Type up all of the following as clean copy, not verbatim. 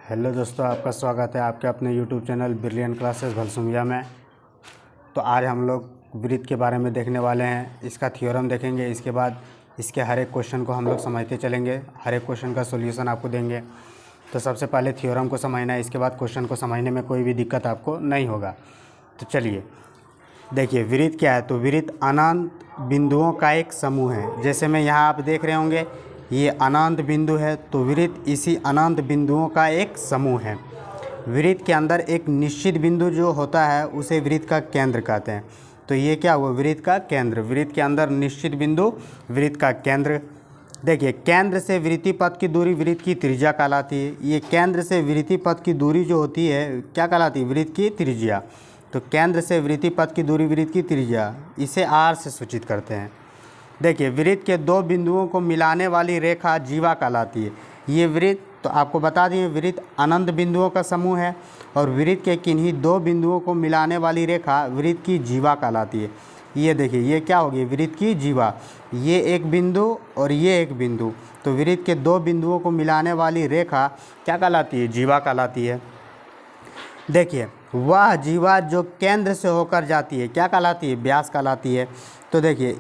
Hello दोस्तों, आपका स्वागत है आपके अपने यूट्यूब चैनल ब्रिलियंट क्लासेस भलसुमिया में। तो आज हम लोग वृत्त के बारे में देखने वाले हैं। इसका थ्योरम देखेंगे, इसके बाद इसके हर एक क्वेश्चन को हम लोग समझते चलेंगे, हर एक क्वेश्चन का सॉल्यूशन आपको देंगे। तो सबसे पहले थ्योरम को समझना है, इसके बाद क्वेश्चन को समझने में कोई भी दिक्कत आपको नहीं होगा। तो चलिए देखिए, वृत्त क्या है। तो वृत्त अनंत बिंदुओं का एक समूह है। जैसे मैं यहाँ आप देख रहे होंगे, ये अनंत बिंदु है, तो वृत्त इसी अनंत बिंदुओं का एक समूह है। वृत्त के अंदर एक निश्चित बिंदु जो होता है उसे वृत्त का केंद्र कहते हैं। तो ये क्या हुआ, वृत्त का केंद्र। वृत्त के अंदर निश्चित बिंदु वृत्त का केंद्र। देखिए, केंद्र से वृत्तीय पथ की दूरी वृत्त की त्रिज्या कहलाती है। ये केंद्र से वृत्तीय पथ की दूरी जो होती है क्या कहलाती है, वृत्त की त्रिज्या। तो केंद्र से वृत्तीय पथ की दूरी वृत्त की त्रिज्या, इसे आर से सूचित करते हैं। देखिए, वृत्त के दो बिंदुओं को मिलाने वाली रेखा जीवा कहलाती है। ये वृत्त, तो आपको बता दें, वृत्त अनंत बिंदुओं का समूह है और वृत्त के किन्हीं दो बिंदुओं को मिलाने वाली रेखा वृत्त की जीवा कहलाती है। ये देखिए, ये क्या होगी, वृत्त की जीवा। ये एक बिंदु और ये एक बिंदु, तो वृत्त के दो बिंदुओं को मिलाने वाली रेखा क्या कहलाती है, जीवा कहलाती है। देखिए, वह जीवा जो केंद्र से होकर जाती है क्या कहलाती है, व्यास कहलाती है। तो देखिए,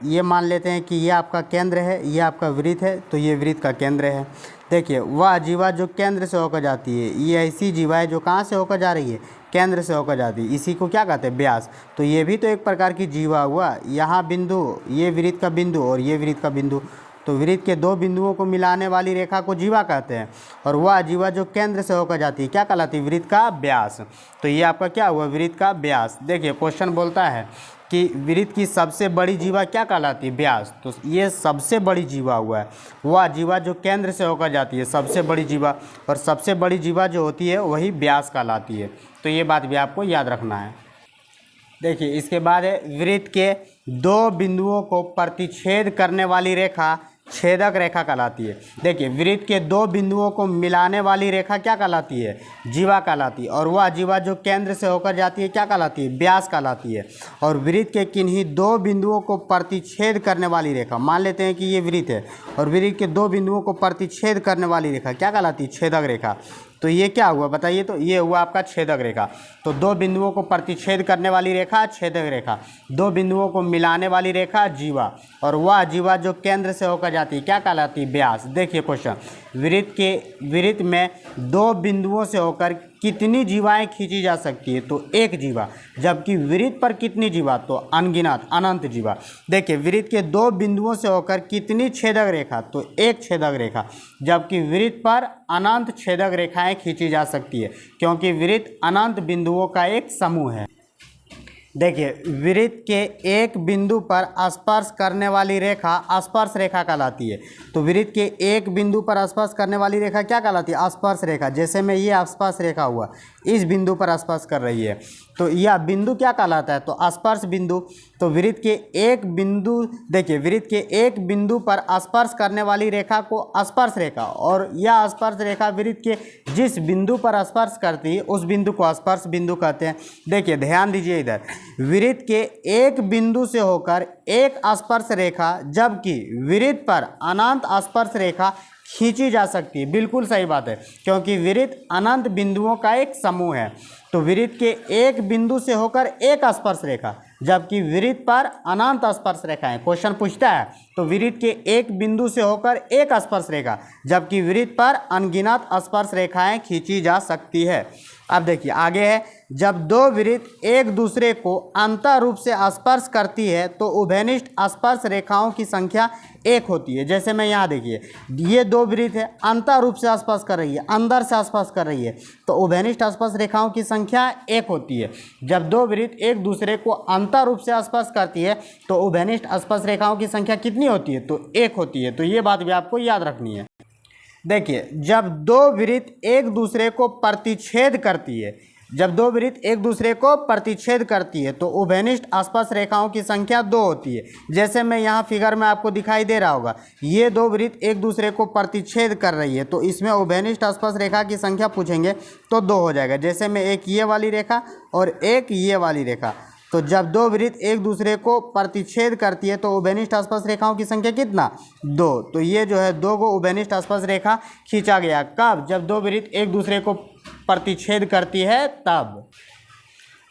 ये मान लेते हैं कि ये आपका केंद्र है, ये आपका वृत्त है, तो ये वृत्त का केंद्र है। देखिए, वह जीवा जो केंद्र से होकर जाती है, ये ऐसी जीवा है जो कहाँ से होकर जा रही है, केंद्र से होकर जाती है। इसी को क्या कहते हैं, व्यास। तो ये भी तो एक प्रकार की जीवा हुआ। यहाँ बिंदु, ये वृत्त का बिंदु और ये वृत्त का बिंदु, तो वृत्त के दो बिंदुओं को मिलाने वाली रेखा को जीवा कहते हैं। और वह जीवा जो केंद्र से होकर जाती है क्या कहलाती है, वृत्त का व्यास। तो ये आपका क्या हुआ, वृत्त का व्यास। देखिए, क्वेश्चन बोलता है कि वृत्त की सबसे बड़ी जीवा क्या कहलाती है, व्यास। तो ये सबसे बड़ी जीवा हुआ है, वह जीवा जो केंद्र से होकर जाती है, सबसे बड़ी जीवा। और सबसे बड़ी जीवा जो होती है वही व्यास कहलाती है। तो ये बात भी आपको याद रखना है। देखिए, इसके बाद है वृत्त के दो बिंदुओं को प्रतिच्छेद करने वाली रेखा छेदक रेखा कहलाती है। देखिए, वृत्त के दो बिंदुओं को मिलाने वाली रेखा क्या कहलाती है, जीवा कहलाती है। और वह जीवा जो केंद्र से होकर जाती है क्या कहलाती है, व्यास कहलाती है। और वृत्त के किन्हीं दो बिंदुओं को प्रतिच्छेद करने वाली रेखा, मान लेते हैं कि ये वृत्त है और वृत्त के दो बिंदुओं को प्रतिच्छेद करने वाली रेखा क्या कहलाती है, छेदक रेखा। तो ये क्या हुआ बताइए, तो ये हुआ आपका छेदक रेखा। तो दो बिंदुओं को प्रतिच्छेद करने वाली रेखा छेदक रेखा, दो बिंदुओं को मिलाने वाली रेखा जीवा। और वह जीवा जो केंद्र से होकर जाती है क्या कहलाती है, व्यास। देखिए क्वेश्चन, वृत्त में दो बिंदुओं से होकर कितनी जीवाएं खींची जा सकती है, तो एक जीवा। जबकि वृत्त पर कितनी जीवा, तो अनगिनत, अनंत जीवा। देखिए, वृत्त के दो बिंदुओं से होकर कितनी छेदक रेखा, तो एक छेदक रेखा। जबकि वृत्त पर अनंत छेदक रेखाएं खींची जा सकती है, क्योंकि वृत्त अनंत बिंदुओं का एक समूह है। देखिए, वृत्त के एक बिंदु पर स्पर्श करने वाली रेखा स्पर्श रेखा कहलाती है। तो वृत्त के एक बिंदु पर स्पर्श करने वाली रेखा क्या कहलाती है, स्पर्श रेखा। जैसे में ये स्पर्श रेखा हुआ, इस बिंदु पर स्पर्श कर रही है, तो यह बिंदु क्या कहलाता है, तो स्पर्श बिंदु। तो वृत्त के एक बिंदु, देखिए, वृत्त के एक बिंदु पर स्पर्श करने वाली रेखा को स्पर्श रेखा, और यह स्पर्श रेखा वृत्त के जिस बिंदु पर स्पर्श करती है उस बिंदु को स्पर्श बिंदु कहते हैं। देखिए, ध्यान दीजिए इधर, वृत्त के एक बिंदु से होकर एक स्पर्श रेखा, जबकि वृत्त पर अनंत स्पर्श रेखा खींची जा सकती है। बिल्कुल सही बात है, क्योंकि वृत्त अनंत बिंदुओं का एक समूह है। तो वृत्त के एक बिंदु से होकर एक स्पर्श रेखा, जबकि वृत्त पर अनंत स्पर्श रेखाएं। क्वेश्चन पूछता है, तो वृत्त के एक बिंदु से होकर एक स्पर्श रेखा, जबकि वृत्त पर अनगिनत स्पर्श रेखाएं खींची जा सकती है। अब देखिए आगे है, जब दो वृत्त एक दूसरे को अंतर रूप से स्पर्श करती है तो उभयनिष्ठ स्पर्श रेखाओं की संख्या एक होती है। जैसे मैं यहाँ देखिए, ये दो वृत्त है, अंतर रूप से स्पर्श कर रही है, अंदर से स्पर्श कर रही है, तो उभयनिष्ठ स्पर्श रेखाओं की संख्या एक होती है। जब दो वृत्त एक दूसरे को अंतर रूप से स्पर्श करती है तो उभयनिष्ठ स्पर्श रेखाओं की संख्या कितनी होती है, तो एक होती है। तो ये बात भी आपको याद रखनी है। देखिए, जब दो वृत्त एक दूसरे को प्रतिच्छेद करती है, जब दो वृत्त एक दूसरे को प्रतिच्छेद करती है तो उभयनिष्ठ स्पर्श रेखाओं की संख्या दो होती है। जैसे मैं यहाँ फिगर में आपको दिखाई दे रहा होगा, ये दो वृत्त एक दूसरे को प्रतिच्छेद कर रही है, तो इसमें उभयनिष्ठ स्पर्श रेखा की संख्या पूछेंगे तो दो हो जाएगा। जैसे में एक ये वाली रेखा और एक ये वाली रेखा, तो जब दो वृत्त एक दूसरे को प्रतिच्छेद करती है तो उभयनिष्ठ स्पर्श रेखाओं की संख्या कितना, 2। तो ये जो है 2 को उभयनिष्ठ स्पर्श रेखा खींचा गया। कब, जब दो वृत्त एक दूसरे को प्रतिच्छेद करती है तब।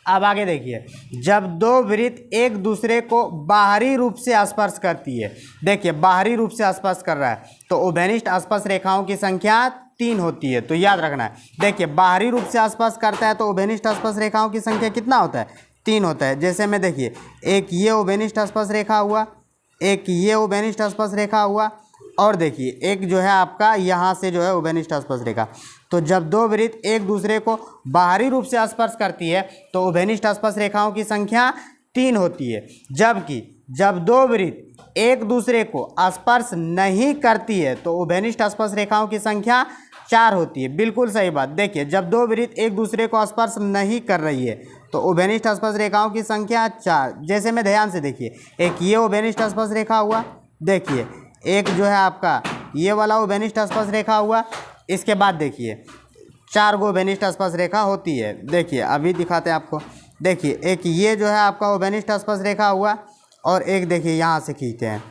अब आगे देखिए, जब दो वृत्त एक दूसरे को बाहरी रूप से स्पर्श करती है, देखिए बाहरी रूप से स्पर्श कर रहा है तो उभयनिष्ठ स्पर्श रेखाओं की संख्या 3 होती है। तो याद रखना है, देखिए बाहरी रूप से स्पर्श करता है तो उभयनिष्ठ स्पर्श रेखाओं की संख्या कितना होता है, 3 होता है। जैसे में देखिए, एक ये उभयनिष्ठ स्पर्श रेखा हुआ, एक ये उभयनिष्ठ स्पर्श रेखा हुआ, और देखिए एक जो है आपका यहाँ से जो है उभयनिष्ठ स्पर्श रेखा। तो जब दो वृत्त एक दूसरे को बाहरी रूप से स्पर्श करती है तो उभयनिष्ठ स्पर्श रेखाओं की संख्या 3 होती है। जबकि जब दो वृत्त एक दूसरे को स्पर्श नहीं करती है तो उभयनिष्ठ स्पर्श रेखाओं की संख्या 4 होती है। बिल्कुल सही बात। देखिए जब दो वृत्त एक दूसरे को स्पर्श नहीं कर रही है तो उभयनिष्ठ स्पर्श रेखाओं की संख्या 4। जैसे में ध्यान से देखिए, एक ये उभयनिष्ठ स्पर्श रेखा हुआ, देखिए एक जो है आपका ये वाला उभयनिष्ठ स्पर्श रेखा हुआ, इसके बाद देखिए 4 गो उभयनिष्ठ स्पर्श रेखा होती है। देखिए अभी दिखाते हैं आपको, देखिए एक ये जो है आपका उभयनिष्ठ स्पर्श रेखा हुआ, और एक देखिए यहाँ से खींचते हैं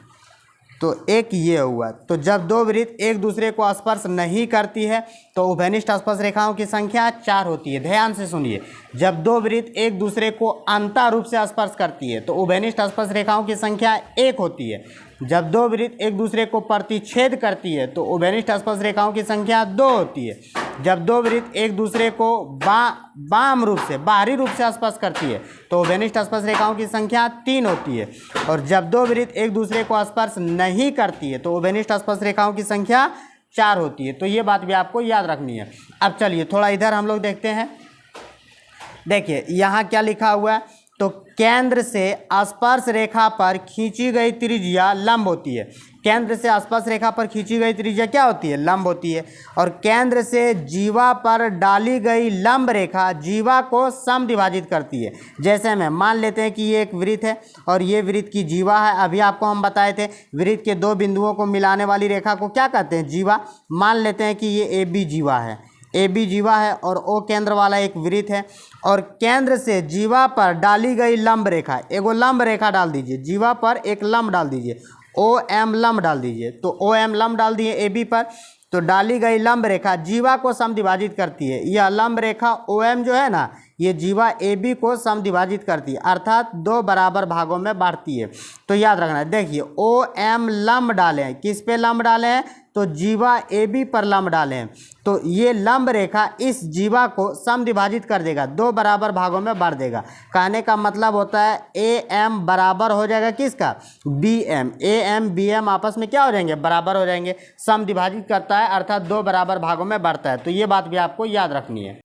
तो एक ये हुआ। तो जब दो वृत्त एक दूसरे को स्पर्श नहीं करती है तो उभयनिष्ठ स्पर्श रेखाओं की संख्या 4 होती है। ध्यान से सुनिए, जब दो वृत्त एक दूसरे को अंतर रूप से स्पर्श करती है तो उभयनिष्ठ स्पर्श रेखाओं की संख्या 1 होती है। जब दो वृत्त एक दूसरे को प्रतिच्छेद करती है तो उभयनिष्ठ स्पर्श रेखाओं की संख्या 2 होती है। जब दो वृत्त एक दूसरे को वाम रूप से बाहरी रूप से स्पर्श करती है तो उभयनिष्ठ स्पर्श रेखाओं की संख्या 3 होती है। और जब दो वृत्त एक दूसरे को स्पर्श नहीं करती है तो उभयनिष्ठ स्पर्श रेखाओं की संख्या 4 होती है। तो ये बात भी आपको याद रखनी है। अब चलिए थोड़ा इधर हम लोग देखते हैं। देखिए यहाँ क्या लिखा हुआ है, तो केंद्र से स्पर्श रेखा पर खींची गई त्रिज्या लंब होती है। केंद्र से स्पर्श रेखा पर खींची गई त्रिज्या क्या होती है, लंब होती है। और केंद्र से जीवा पर डाली गई लंब रेखा जीवा को समद्विभाजित करती है। जैसे में मान लेते हैं कि ये एक वृत्त है और ये वृत्त की जीवा है। अभी आपको हम बताए थे वृत्त के दो बिंदुओं को मिलाने वाली रेखा को क्या कहते हैं, जीवा। मान लेते हैं कि ये ए बी जीवा है, ए बी जीवा है और ओ केंद्र वाला एक वृत्त है। और केंद्र से जीवा पर डाली गई लंब रेखा, एगो लंब रेखा डाल दीजिए, जीवा पर एक लंब डाल दीजिए, ओ एम लंब डाल दीजिए। तो ओ एम लंब डाल दिए ए बी पर, तो डाली गई लंब रेखा जीवा को समद्विभाजित करती है। यह लंब रेखा ओ एम जो है ना, ये जीवा ए बी को समद्विभाजित करती है, अर्थात 2 बराबर भागों में बांटती है। तो याद रखना है, देखिए ओ एम लंब डाले हैं, किस पे लंब डाले हैं, तो जीवा ए बी पर लंब डाले हैं। तो ये लंब रेखा इस जीवा को समद्विभाजित कर देगा, 2 बराबर भागों में बांट देगा। कहने का मतलब होता है ए एम बराबर हो जाएगा किसका, B M. A M B M आपस में क्या हो जाएंगे, बराबर हो जाएंगे। समद्विभाजित करता है अर्थात 2 बराबर भागों में बांटता है। तो ये बात भी आपको याद रखनी है।